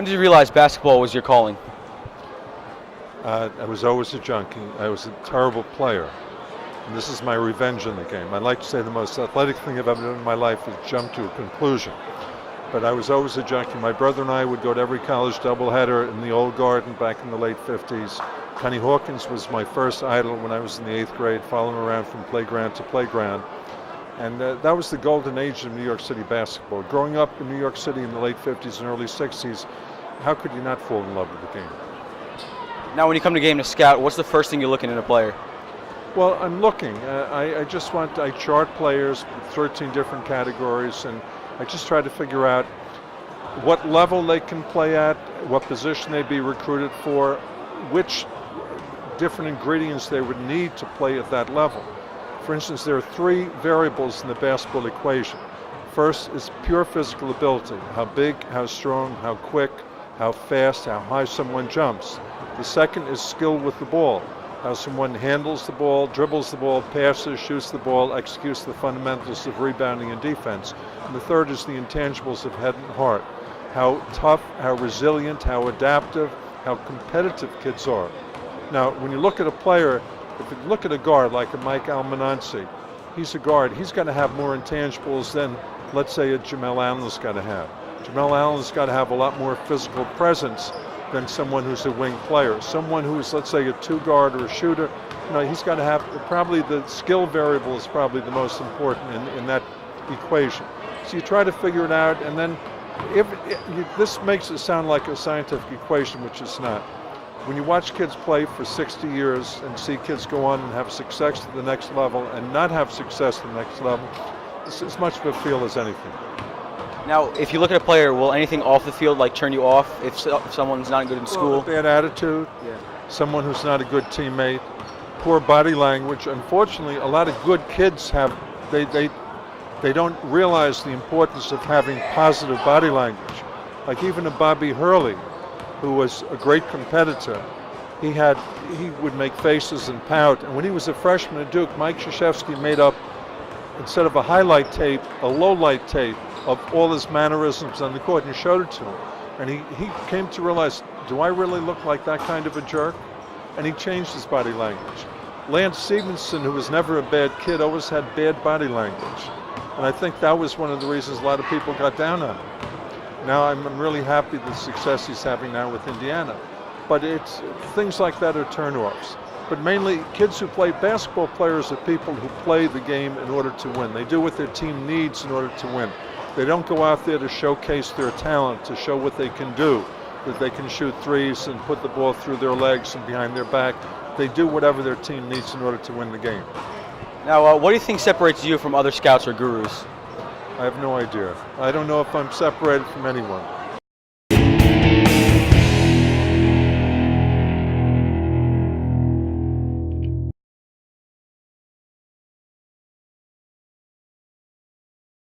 did you realize basketball was your calling? I was always a junkie. I was a terrible player. And this is my revenge in the game. I'd like to say the most athletic thing I've ever done in my life is jump to a conclusion. But I was always a junkie. My brother and I would go to every college doubleheader in the old garden back in the late 50s. Connie Hawkins was my first idol when I was in the 8th grade, following around from playground to playground. And that was the golden age of New York City basketball. Growing up in New York City in the late 50s and early 60s, how could you not fall in love with the game? Now, when you come to game to scout, what's the first thing you're looking in a player? Well, I'm looking. I chart players with 13 different categories, and I just try to figure out what level they can play at, what position they'd be recruited for, which different ingredients they would need to play at that level. For instance, there are 3 variables in the basketball equation. First is pure physical ability, how big, how strong, how quick, how fast, how high someone jumps. The second is skill with the ball, how someone handles the ball, dribbles the ball, passes, shoots the ball, executes the fundamentals of rebounding and defense. And the third is the intangibles of head and heart, how tough, how resilient, how adaptive, how competitive kids are. Now, when you look at a player, if you look at a guard like a Mike Almanansi, he's a guard. He's got to have more intangibles than, let's say, a Jamel Allen's got to have. Jamel Allen's got to have a lot more physical presence than someone who's a wing player. Someone who's, let's say, a 2-guard or a shooter, he's got to have, probably the skill variable is probably the most important in that equation. So you try to figure it out, and then this makes it sound like a scientific equation, which it's not. When you watch kids play for 60 years and see kids go on and have success to the next level and not have success to the next level, it's as much of a feel as anything. Now, if you look at a player, will anything off the field turn you off if someone's not good in school? Bad attitude, someone who's not a good teammate, poor body language. Unfortunately, a lot of good kids they don't realize the importance of having positive body language. Like even a Bobby Hurley, who was a great competitor, he would make faces and pout. And when he was a freshman at Duke, Mike Krzyzewski made up, instead of a highlight tape, a low light tape of all his mannerisms on the court, and showed it to him. And he came to realize, do I really look like that kind of a jerk? And he changed his body language. Lance Stevenson, who was never a bad kid, always had bad body language. And I think that was one of the reasons a lot of people got down on him. Now I'm really happy the success he's having now with Indiana. But it's things like that are turnoffs. But mainly kids who play basketball, players are people who play the game in order to win. They do what their team needs in order to win. They don't go out there to showcase their talent, to show what they can do, that they can shoot threes and put the ball through their legs and behind their back. They do whatever their team needs in order to win the game. Now, what do you think separates you from other scouts or gurus? I have no idea. I don't know if I'm separated from anyone.